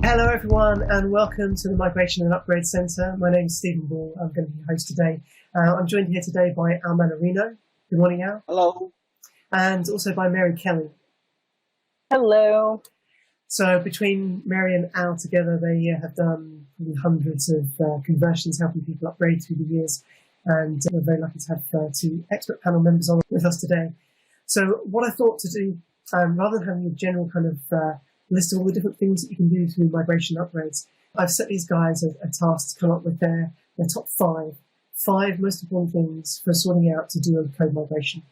Hello everyone and welcome to the Migration and Upgrade Centre. My name is Stephen Ball. I'm going to be your host today. I'm joined here today by Al Mannarino. Good morning, Al. Hello. And also by Mary Kelly. Hello. So between Mary and Al together, they have done hundreds of conversions, helping people upgrade through the years. And we're very lucky to have two expert panel members on with us today. So what I thought to do, rather than having a general kind of list of all the different things that you can do through migration upgrades, I've set these guys a task to come up with their top five most important things for sorting out to do a code migration.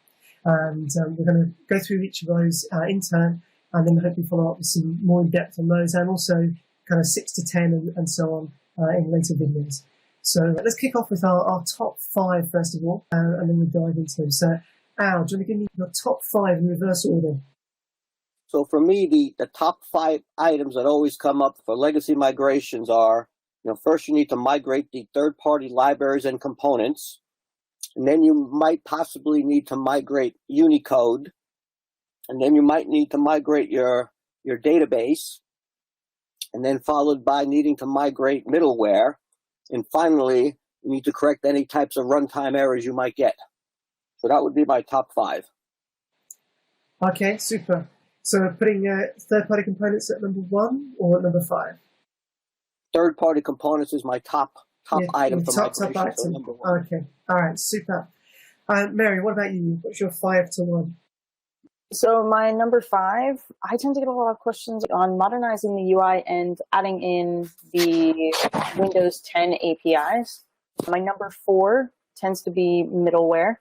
And we're going to go through each of those in turn, and then hopefully follow up with some more in depth on those, and also kind of 6 to 10 and so on in later videos. So let's kick off with our top five first of all, and then we'll dive into them. So Al, do you want to give me your top five in reverse order? So for me, the top 5 items that always come up for legacy migrations are, first you need to migrate the third-party libraries and components, and then you might possibly need to migrate Unicode, and then you might need to migrate your database, and then followed by needing to migrate middleware, and finally, you need to correct any types of runtime errors you might get. So that would be my top 5. Okay, super. So putting third-party components at number 1 or at number 5? Third-party components is my top item for migration. Top item. So number 1. Okay, all right, super. Mary, what about you? What's your 5 to 1? So my number 5, I tend to get a lot of questions on modernizing the UI and adding in the Windows 10 APIs. My number 4 tends to be middleware.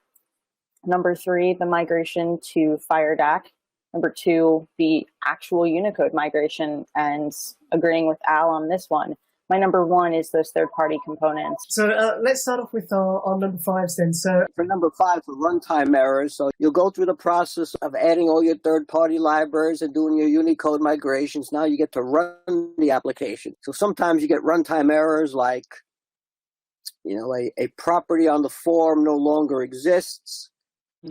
Number 3, the migration to FireDAC. Number 2, the actual Unicode migration, and agreeing with Al on this one. My number 1 is those third-party components. So let's start off with our number 5s then. So for number 5, for runtime errors, so you'll go through the process of adding all your third-party libraries and doing your Unicode migrations. Now you get to run the application. So sometimes you get runtime errors like, a property on the form no longer exists.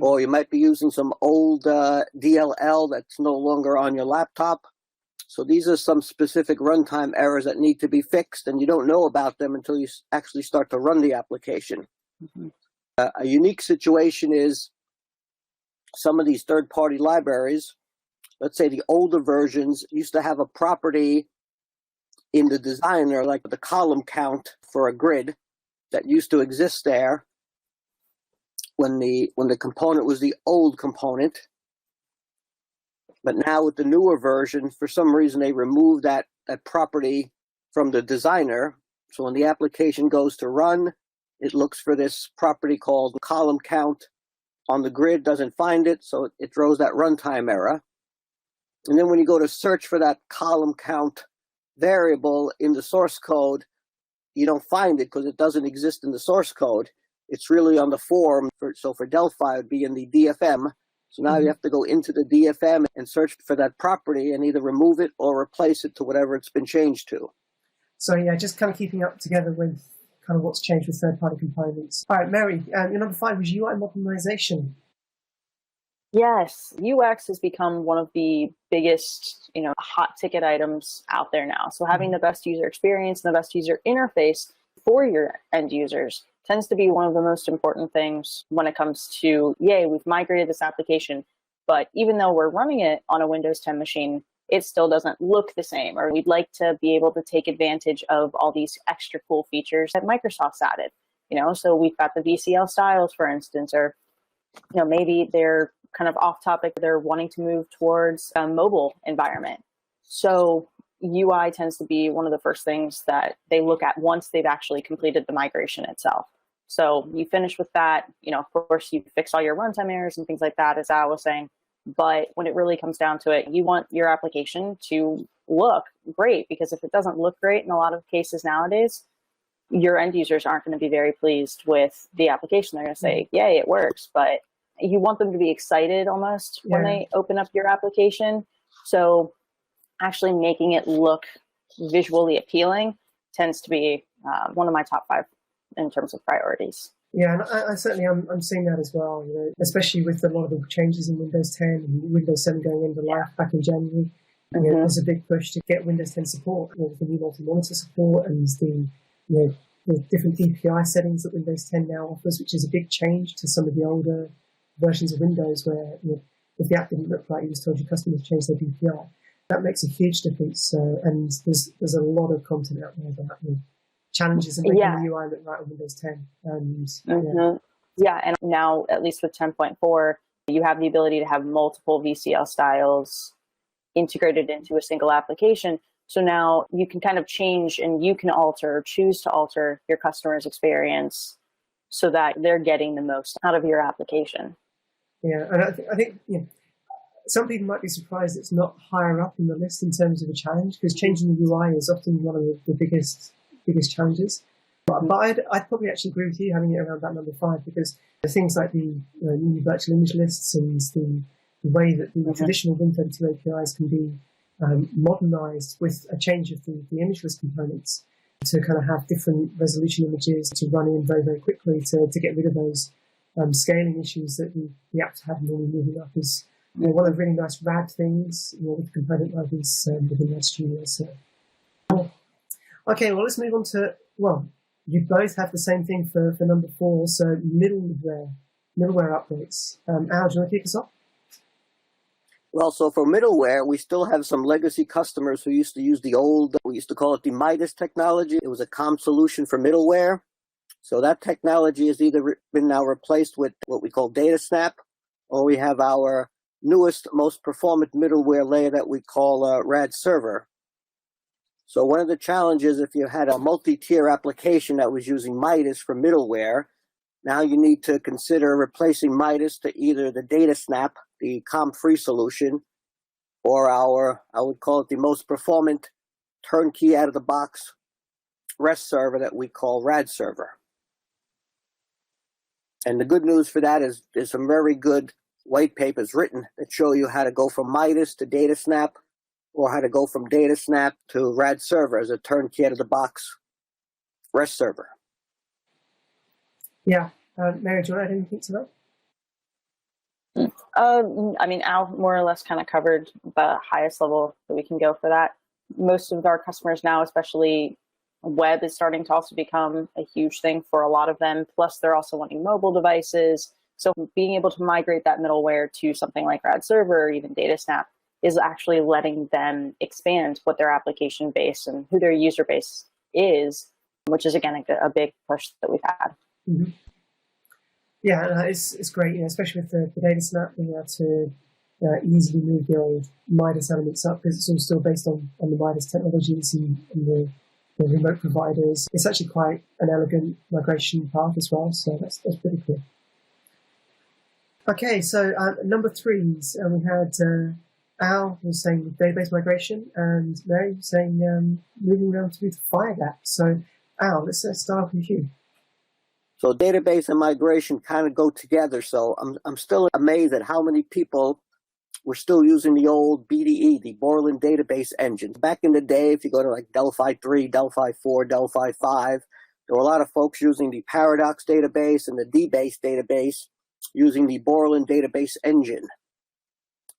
Or you might be using some old DLL that's no longer on your laptop. So these are some specific runtime errors that need to be fixed, and you don't know about them until you actually start to run the application. Mm-hmm. A unique situation is some of these third-party libraries, let's say the older versions, used to have a property in the designer, like the column count for a grid that used to exist there when the component was the old component. But now with the newer version, for some reason they removed that property from the designer. So when the application goes to run, it looks for this property called column count on the grid, doesn't find it, so it throws that runtime error. And then when you go to search for that column count variable in the source code, you don't find it because it doesn't exist in the source code. It's really on the form. So for Delphi, it would be in the DFM. So now you have to go into the DFM and search for that property and either remove it or replace it to whatever it's been changed to. So yeah, just kind of keeping up together with kind of what's changed with third-party components. All right, Mary, your number 5 was UI Modernization. Yes, UX has become one of the biggest, hot ticket items out there now. So having the best user experience and the best user interface for your end users tends to be one of the most important things when it comes to, yay, we've migrated this application, but even though we're running it on a Windows 10 machine, it still doesn't look the same, or we'd like to be able to take advantage of all these extra cool features that Microsoft's added. So we've got the VCL styles, for instance, or maybe they're kind of off topic, they're wanting to move towards a mobile environment. So UI tends to be one of the first things that they look at once they've actually completed the migration itself. So you finish with that, of course, you fix all your runtime errors and things like that, as Al was saying. But when it really comes down to it, you want your application to look great, because if it doesn't look great in a lot of cases nowadays, your end users aren't going to be very pleased with the application. They're going to say, yay, it works. But you want them to be excited almost when they open up your application. So actually making it look visually appealing tends to be one of my top 5 in terms of priorities. Yeah, and I certainly I'm seeing that as well, especially with a lot of the changes in Windows 10 and Windows 7 going into life back in January. There's a big push to get Windows 10 support, the new multi-monitor support and the different DPI settings that Windows 10 now offers, which is a big change to some of the older versions of Windows where if the app didn't look right, you just told your customers to change their DPI. That makes a huge difference, and there's a lot of content out there about challenges in making the UI look right on Windows 10. And and now, at least with 10.4, you have the ability to have multiple VCL styles integrated into a single application. So now you can kind of change and you can choose to alter your customer's experience so that they're getting the most out of your application. Yeah, and I think some people might be surprised it's not higher up in the list in terms of a challenge, because changing the UI is often one of the biggest challenges. But I'd probably actually agree with you having it around that number 5, because the things like the new virtual image lists and the way that the traditional Win32 APIs can be modernized with a change of the image list components to kind of have different resolution images to run in very, very quickly to get rid of those scaling issues that the apps have normally moving up is one of the really nice RAD things with component libraries within RAD Studio. So, okay, well, let's move on to, you both have the same thing for number 4, so middleware updates. Al, do you want to kick us off? Well, so for middleware, we still have some legacy customers who used to use the old, we used to call it the Midas technology. It was a COM solution for middleware. So that technology has either been now replaced with what we call DataSnap, or we have our newest, most performant middleware layer that we call RAD Server. So one of the challenges, if you had a multi-tier application that was using Midas for middleware, now you need to consider replacing Midas to either the DataSnap, the COM-free solution, or I would call it the most performant turnkey out-of-the-box REST server that we call RAD Server. And the good news for that is there's some very good white papers written that show you how to go from Midas to DataSnap, or how to go from DataSnap to RAD Server as a turnkey out-of-the-box REST server. Yeah. Mary, do you want to add anything to that? Al more or less kind of covered the highest level that we can go for that. Most of our customers now, especially web, is starting to also become a huge thing for a lot of them. Plus, they're also wanting mobile devices. So being able to migrate that middleware to something like RAD Server or even DataSnap is actually letting them expand what their application base and who their user base is, which is, again, a big push that we've had. Mm-hmm. Yeah, it's great, especially with the DataSnap being able to easily move the old Midas elements up, because it's all still based on the Midas technologies and the remote providers. It's actually quite an elegant migration path as well, so that's pretty cool. Okay, so number 3s, we had Al was saying database migration, and Mary was saying moving around to FireDAC. So Al, let's start with you. So database and migration kind of go together. So I'm still amazed at how many people were still using the old BDE, the Borland database engine. Back in the day, if you go to like Delphi 3, Delphi 4, Delphi 5, there were a lot of folks using the Paradox database and the DBase database using the Borland database engine.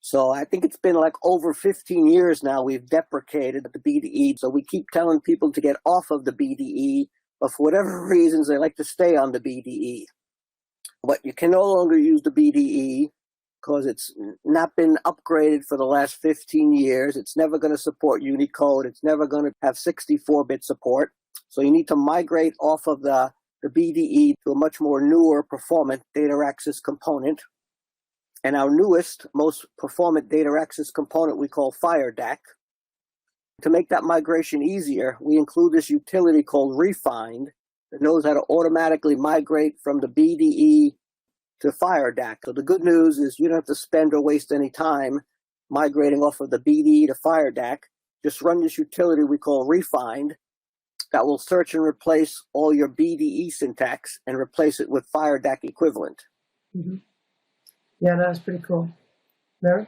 So I think it's been like over 15 years now we've deprecated the BDE. So we keep telling people to get off of the BDE, but for whatever reasons, they like to stay on the BDE. But you can no longer use the BDE because it's not been upgraded for the last 15 years. It's never going to support Unicode. It's never going to have 64-bit support. So you need to migrate off of the BDE to a much more newer, performant data access component. And our newest, most performant data access component we call FireDAC. To make that migration easier, we include this utility called Refind that knows how to automatically migrate from the BDE to FireDAC. So the good news is you don't have to spend or waste any time migrating off of the BDE to FireDAC. Just run this utility we call Refind that will search and replace all your BDE syntax and replace it with FireDAC equivalent. Mm-hmm. Yeah, that's pretty cool. Mary?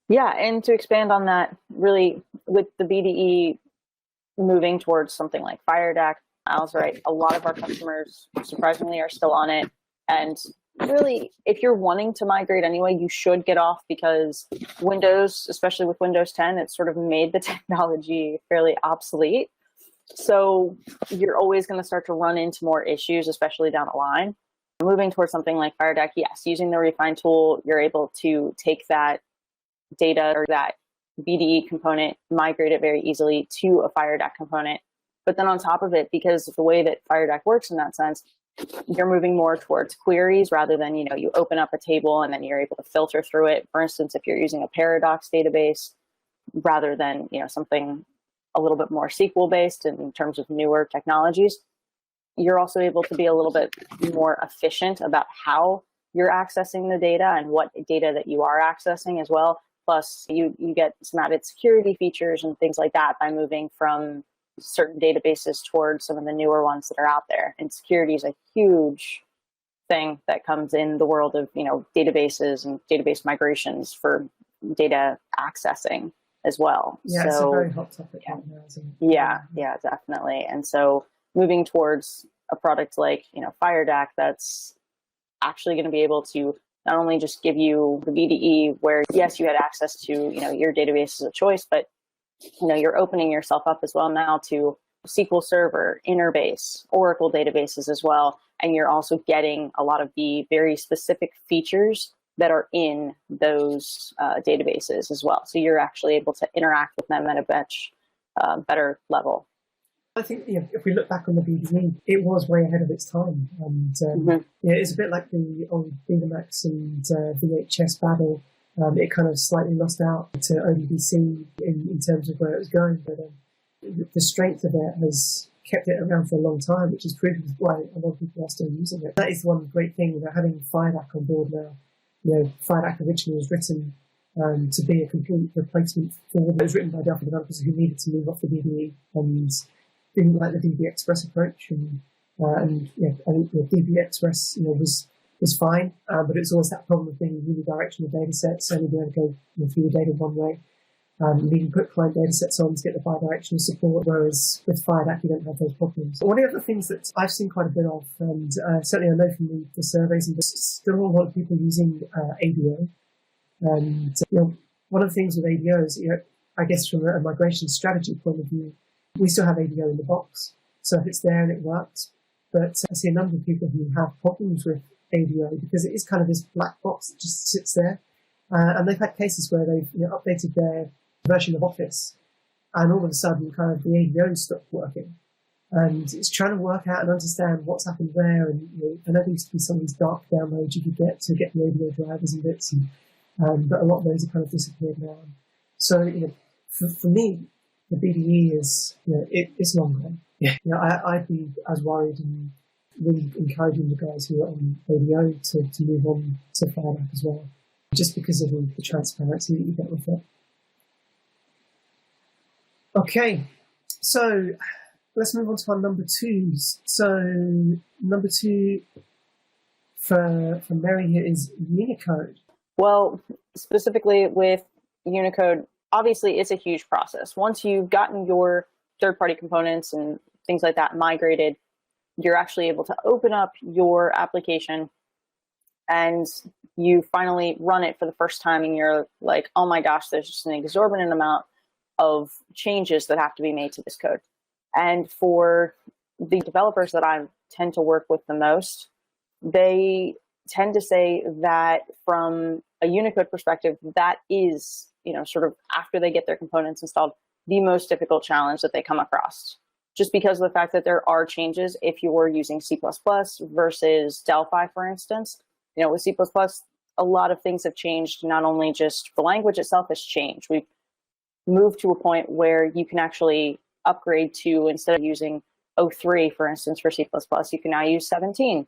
Yeah, and to expand on that, really, with the BDE moving towards something like FireDAC, Al's right, a lot of our customers, surprisingly, are still on it. And really, if you're wanting to migrate anyway, you should get off, because Windows, especially with Windows 10, it's sort of made the technology fairly obsolete. So you're always going to start to run into more issues, especially down the line. Moving towards something like FireDAC, yes, using the refine tool, you're able to take that data or that BDE component, migrate it very easily to a FireDAC component. But then on top of it, because of the way that FireDAC works in that sense, you're moving more towards queries rather than, you open up a table and then you're able to filter through it. For instance, if you're using a Paradox database rather than, something a little bit more SQL based in terms of newer technologies, you're also able to be a little bit more efficient about how you're accessing the data and what data that you are accessing as well. Plus, you get some added security features and things like that by moving from certain databases towards some of the newer ones that are out there. And security is a huge thing that comes in the world of, databases and database migrations for data accessing as well. Yeah, so, it's a very hot topic right now, isn't it? Yeah, definitely. And so moving towards a product like, FireDAC, that's actually going to be able to not only just give you the BDE where, yes, you had access to, your database as a choice, but, you're opening yourself up as well now to SQL Server, Interbase, Oracle databases as well. And you're also getting a lot of the very specific features that are in those databases as well. So you're actually able to interact with them at a much better level. I think if we look back on the BDE, it was way ahead of its time. And it's a bit like the old Betamax and VHS battle. It kind of slightly lost out to ODBC in terms of where it was going. But the strength of it has kept it around for a long time, which is proven why a lot of people are still using it. That is one great thing, having FireDAC on board now. FireDAC originally was written to be a complete replacement for what was written by Delphi developers who needed to move off the BDE and didn't like the DB Express approach. I think the DB Express was fine, but it's always that problem of being unidirectional data sets, only being able to go through the data one way. You can put client data sets on to get the bidirectional support, whereas with FireDAC you don't have those problems. But one of the other things that I've seen quite a bit of, and certainly I know from the surveys, and there's still a lot of people using ADO. And one of the things with ADO is, I guess from a migration strategy point of view, we still have ADO in the box. So if it's there and it works, but I see a number of people who have problems with ADO because it is kind of this black box that just sits there. And they've had cases where they've updated their version of Office and all of a sudden kind of the ADO stopped working. And it's trying to work out and understand what's happened there. And I know there used to be some of these dark downloads you could get to get the ADO drivers and bits, but a lot of those have kind of disappeared now. So for me, the BDE is it's long gone. I'd be as worried and really encouraging the guys who are on ADO to move on to FireDAC as well, just because of the transparency that you get with it. Okay, so let's move on to our number twos. So number two for Mary here is Unicode. Well, specifically with Unicode, obviously it's a huge process. Once you've gotten your third-party components and things like that migrated, you're actually able to open up your application and you finally run it for the first time and you're like, oh my gosh, there's just an exorbitant amount of changes that have to be made to this code. And for the developers that I tend to work with the most, they tend to say that from a Unicode perspective, that is, sort of after they get their components installed, the most difficult challenge that they come across. Just because of the fact that there are changes if you were using C++ versus Delphi, for instance. With C++, a lot of things have changed. Not only just the language itself has changed. We've moved to a point where you can actually upgrade to, instead of using 03, for instance, for C++, you can now use 17.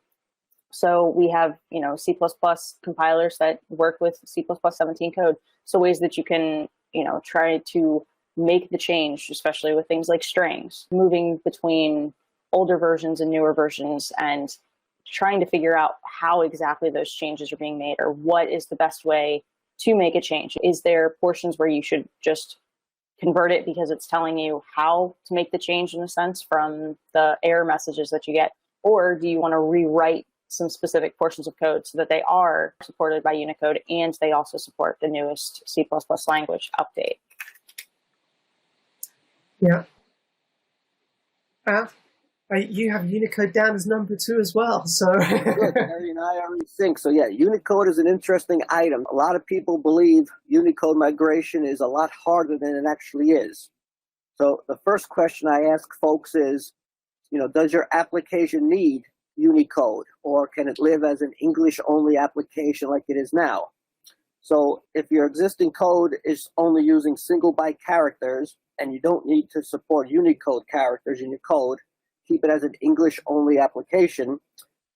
So we have, C++ compilers that work with C++ 17 code. So ways that you can, try to make the change, especially with things like strings, moving between older versions and newer versions and trying to figure out how exactly those changes are being made or what is the best way to make a change. Is there portions where you should just convert it because it's telling you how to make the change in a sense from the error messages that you get? Or do you want to rewrite some specific portions of code so that they are supported by Unicode, and they also support the newest C++ language update. Yeah. You have Unicode down as number 2 as well, so. Good, Mary and I already think. So yeah, Unicode is an interesting item. A lot of people believe Unicode migration is a lot harder than it actually is. So the first question I ask folks is, does your application need Unicode, or can it live as an English-only application like it is now? So if your existing code is only using single byte characters and you don't need to support Unicode characters in your code, keep it as an English-only application,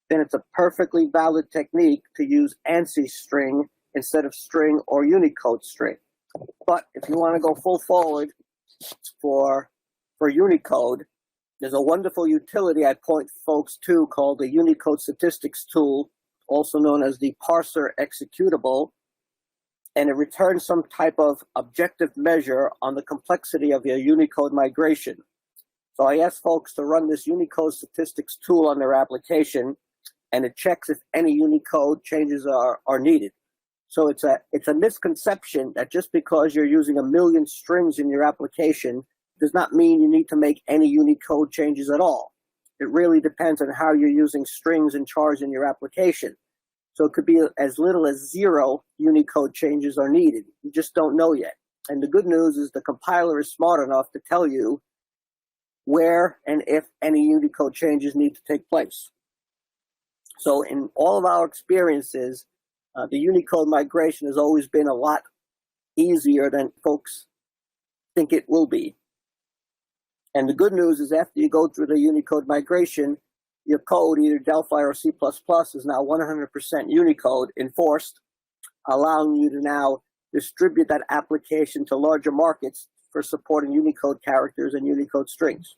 then it's a perfectly valid technique to use ANSI string instead of string or Unicode string. But if you want to go full forward for Unicode, there's a wonderful utility I point folks to called the Unicode statistics tool, also known as the parser executable, and it returns some type of objective measure on the complexity of your Unicode migration. So I ask folks to run this Unicode statistics tool on their application, and it checks if any Unicode changes are needed. So it's a misconception that just because you're using 1 million strings in your application does not mean you need to make any Unicode changes at all. It really depends on how you're using strings and chars in your application. So it could be as little as 0 Unicode changes are needed. You just don't know yet. And the good news is the compiler is smart enough to tell you where and if any Unicode changes need to take place. So in all of our experiences, the Unicode migration has always been a lot easier than folks think it will be. And the good news is after you go through the Unicode migration, your code, either Delphi or C++, is now 100% Unicode enforced, allowing you to now distribute that application to larger markets for supporting Unicode characters and Unicode strings.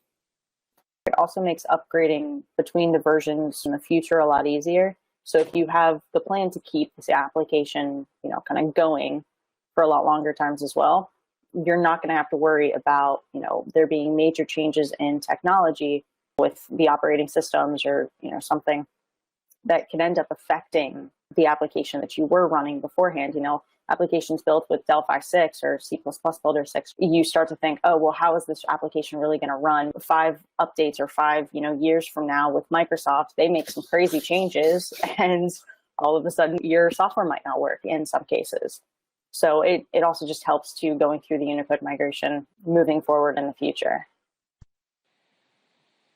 It also makes upgrading between the versions in the future a lot easier. So if you have the plan to keep this application, kind of going for a lot longer times as well, you're not going to have to worry about, there being major changes in technology with the operating systems or, something that can end up affecting the application that you were running beforehand. Applications built with Delphi 6 or C++ Builder 6, you start to think, oh, well, how is this application really going to run 5 updates or 5, years from now with Microsoft? They make some crazy changes and all of a sudden your software might not work in some cases. So it also just helps to going through the Unicode migration moving forward in the future.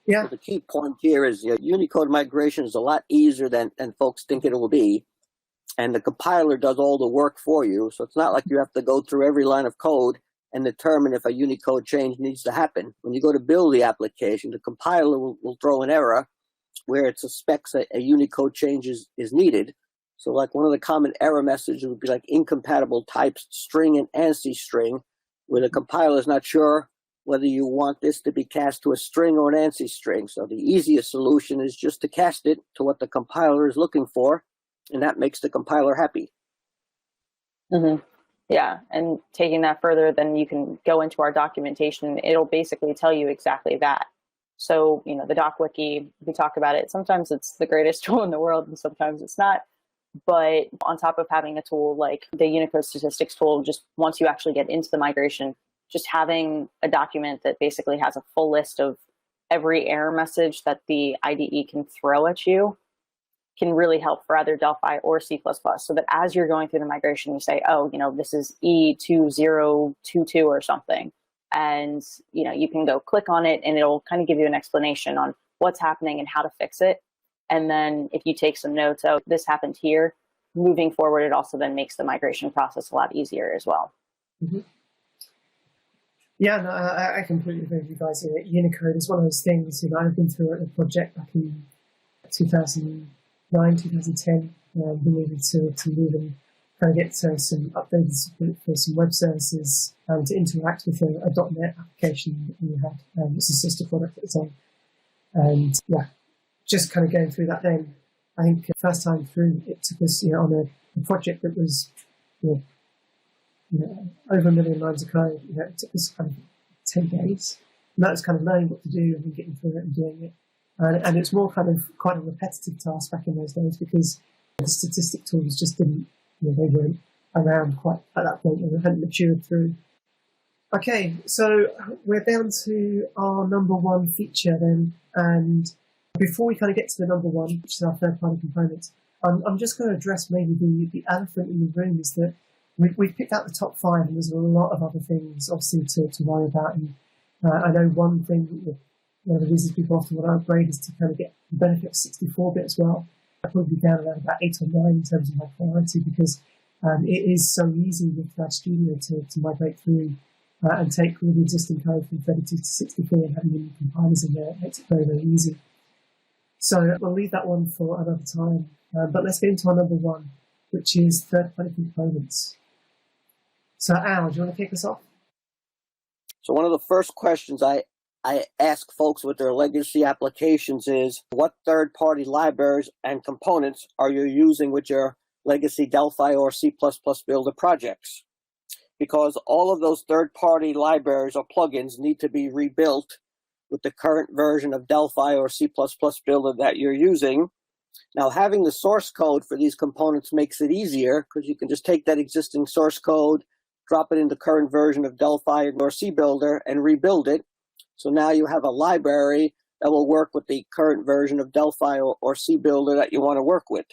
Yeah. So the key point here is Unicode migration is a lot easier than folks think it will be. And the compiler does all the work for you. So it's not like you have to go through every line of code and determine if a Unicode change needs to happen. When you go to build the application, the compiler will throw an error where it suspects a Unicode change is needed. So like one of the common error messages would be like incompatible types string and ANSI string, where the compiler is not sure whether you want this to be cast to a string or an ANSI string. So the easiest solution is just to cast it to what the compiler is looking for, and that makes the compiler happy. Mm-hmm. Yeah, and taking that further, then you can go into our documentation. It'll basically tell you exactly that. So, the doc wiki, we talk about it. Sometimes it's the greatest tool in the world, and sometimes it's not. But on top of having a tool like the Unicode statistics tool, just once you actually get into the migration, just having a document that basically has a full list of every error message that the IDE can throw at you can really help for either Delphi or C++. So that as you're going through the migration, you say, oh, this is E2022 or something. And, you can go click on it and it'll kind of give you an explanation on what's happening and how to fix it. And then if you take some notes, oh, this happened here, moving forward, it also then makes the migration process a lot easier as well. Mm-hmm. Yeah, no, I completely agree with you guys. Unicode is one of those things. I've been through a project back in 2009, 2010, being able to move and kind of get some updated support for some web services and to interact with a .NET application that we had. It's a sister product at the time. And yeah, just kind of going through that then, I think first time through, it took us on a project that was over 1 million lines of code. It took us kind of 10 days. And that was kind of learning what to do and then getting through it and doing it. And it's more kind of quite a repetitive task back in those days because the statistic tools just didn't, they weren't around quite at that point, and they hadn't matured through. Okay, so we're down to our number one feature then, and before we kind of get to the number one, which is our third-party components, I'm just going to address maybe the elephant in the room is that we've picked out the top five, and there's a lot of other things, obviously, to worry about. And I know one thing, one of the reasons people often want to upgrade is to kind of get the benefit of 64-bit as well. I'd probably be down around about 8 or 9 in terms of my priority because it is so easy with RAD Studio to migrate through and take all the existing code from 32 to 64 and having new compilers in there. It makes it very, very easy. So we'll leave that one for another time. But let's get into our number one, which is third-party components. So Al, do you want to kick us off? So one of the first questions I ask folks with their legacy applications is, what third-party libraries and components are you using with your legacy Delphi or C++ Builder projects? Because all of those third-party libraries or plugins need to be rebuilt with the current version of Delphi or C++ Builder that you're using. Now, having the source code for these components makes it easier because you can just take that existing source code, drop it in the current version of Delphi or C Builder, and rebuild it. So now you have a library that will work with the current version of Delphi or C Builder that you want to work with.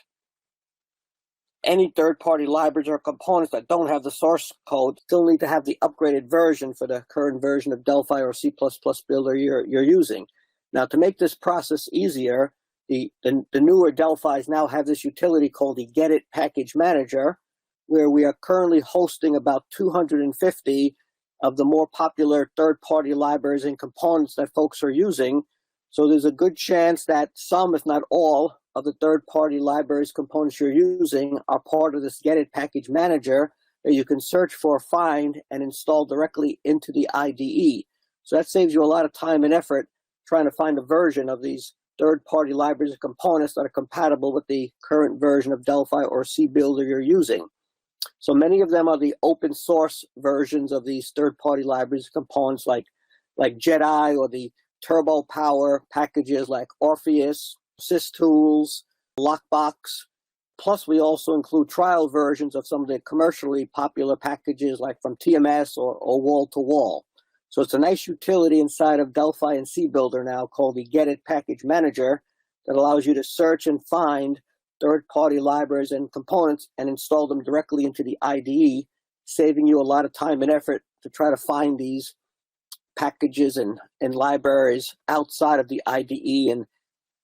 Any third-party libraries or components that don't have the source code still need to have the upgraded version for the current version of Delphi or C++ Builder you're using. Now, to make this process easier, the newer Delphis now have this utility called the Get It Package Manager, where we are currently hosting about 250 of the more popular third-party libraries and components that folks are using. So there's a good chance that some, if not all, of the third-party libraries components you're using are part of this Get It Package Manager that you can search for, find, and install directly into the IDE. So that saves you a lot of time and effort trying to find a version of these third-party libraries and components that are compatible with the current version of Delphi or C Builder you're using. So many of them are the open source versions of these third-party libraries and components like JEDI, or the Turbo Power packages like Orpheus, SysTools, Lockbox. Plus, we also include trial versions of some of the commercially popular packages like from TMS or Wall-to-Wall. So it's a nice utility inside of Delphi and C Builder now called the Get It Package Manager that allows you to search and find third-party libraries and components and install them directly into the IDE, saving you a lot of time and effort to try to find these packages and libraries outside of the IDE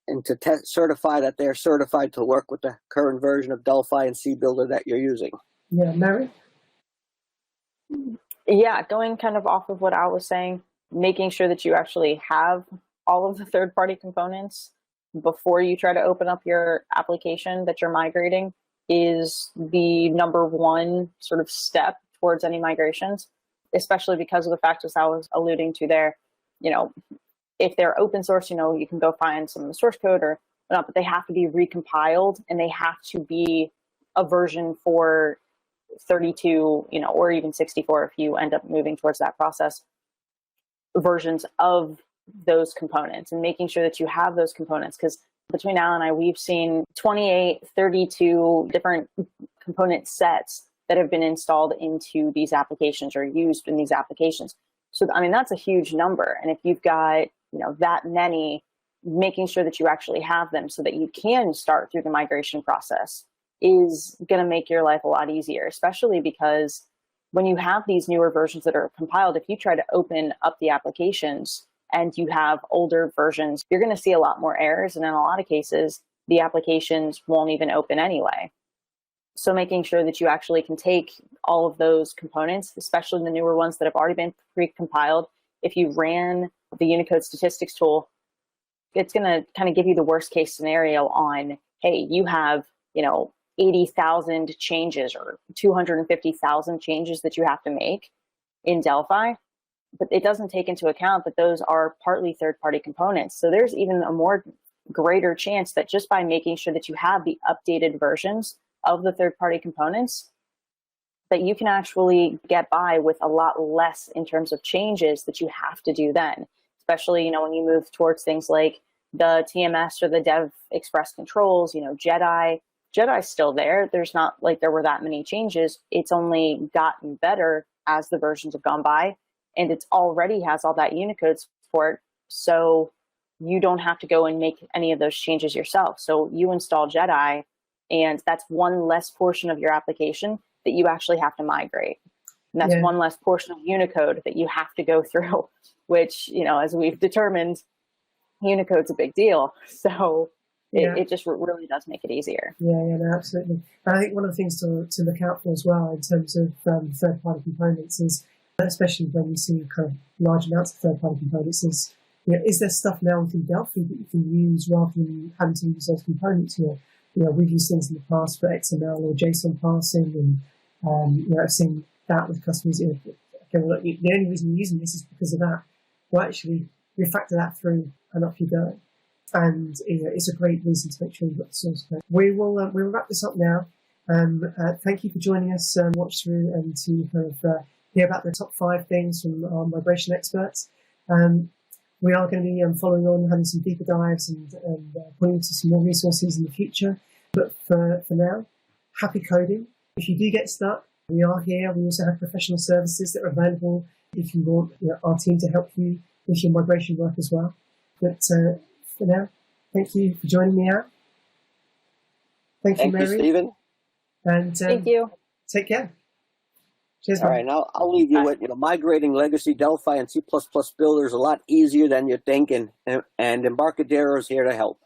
and to certify that they're certified to work with the current version of Delphi and C Builder that you're using. Yeah, Mary? Yeah, going kind of off of what I was saying, making sure that you actually have all of the third-party components before you try to open up your application that you're migrating is the number one sort of step towards any migrations, especially because of the fact, as I was alluding to there, if they're open source, you can go find some of the source code or not, but they have to be recompiled and they have to be a version for 32, or even 64 if you end up moving towards that process, versions of those components, and making sure that you have those components. Because between Al and I, we've seen 28, 32 different component sets that have been installed into these applications or used in these applications. So, that's a huge number. And if you've got, that many, making sure that you actually have them so that you can start through the migration process is going to make your life a lot easier, especially because when you have these newer versions that are compiled, if you try to open up the applications and you have older versions, you're going to see a lot more errors. And in a lot of cases, the applications won't even open anyway. So making sure that you actually can take all of those components, especially the newer ones that have already been pre-compiled. If you ran the Unicode statistics tool, it's going to kind of give you the worst case scenario on, hey, you have, 80,000 changes or 250,000 changes that you have to make in Delphi, but it doesn't take into account that those are partly third-party components. So there's even a more greater chance that just by making sure that you have the updated versions of the third-party components, that you can actually get by with a lot less in terms of changes that you have to do then, especially, when you move towards things like the TMS or the Dev Express controls, Jedi's still there. There's not like there were that many changes. It's only gotten better as the versions have gone by, and it's already has all that Unicode support. So you don't have to go and make any of those changes yourself. So you install Jedi, and that's one less portion of your application that you actually have to migrate. And that's one less portion of Unicode that you have to go through, which, as we've determined, Unicode's a big deal. So it just really does make it easier. Yeah, no, absolutely. And I think one of the things to look out for as well in terms of third-party components is, especially when you see kind of large amounts of third-party components, is there stuff now within Delphi that you can use rather than having to use those components? We've used things in the past for XML or JSON parsing, and I've seen that with customers. Okay, well, the only reason you're using this is because of that. Well, actually, you factor that through, and off you go. And it's a great reason to make sure you've got the source code. We'll wrap this up now. Thank you for joining us, watch through, and to kind of hear about the top 5 things from our migration experts. We are going to be following on, having some deeper dives and pointing to some more resources in the future. But for now, happy coding. If you do get stuck, we are here. We also have professional services that are available if you want our team to help you with your migration work as well. But for now, thank you for joining me out. Thank you, Mary. Thank you, Stephen. And thank you. Take care. Cheers, All right, now I'll leave you with, migrating legacy Delphi and C++ builders a lot easier than you think, and Embarcadero is here to help.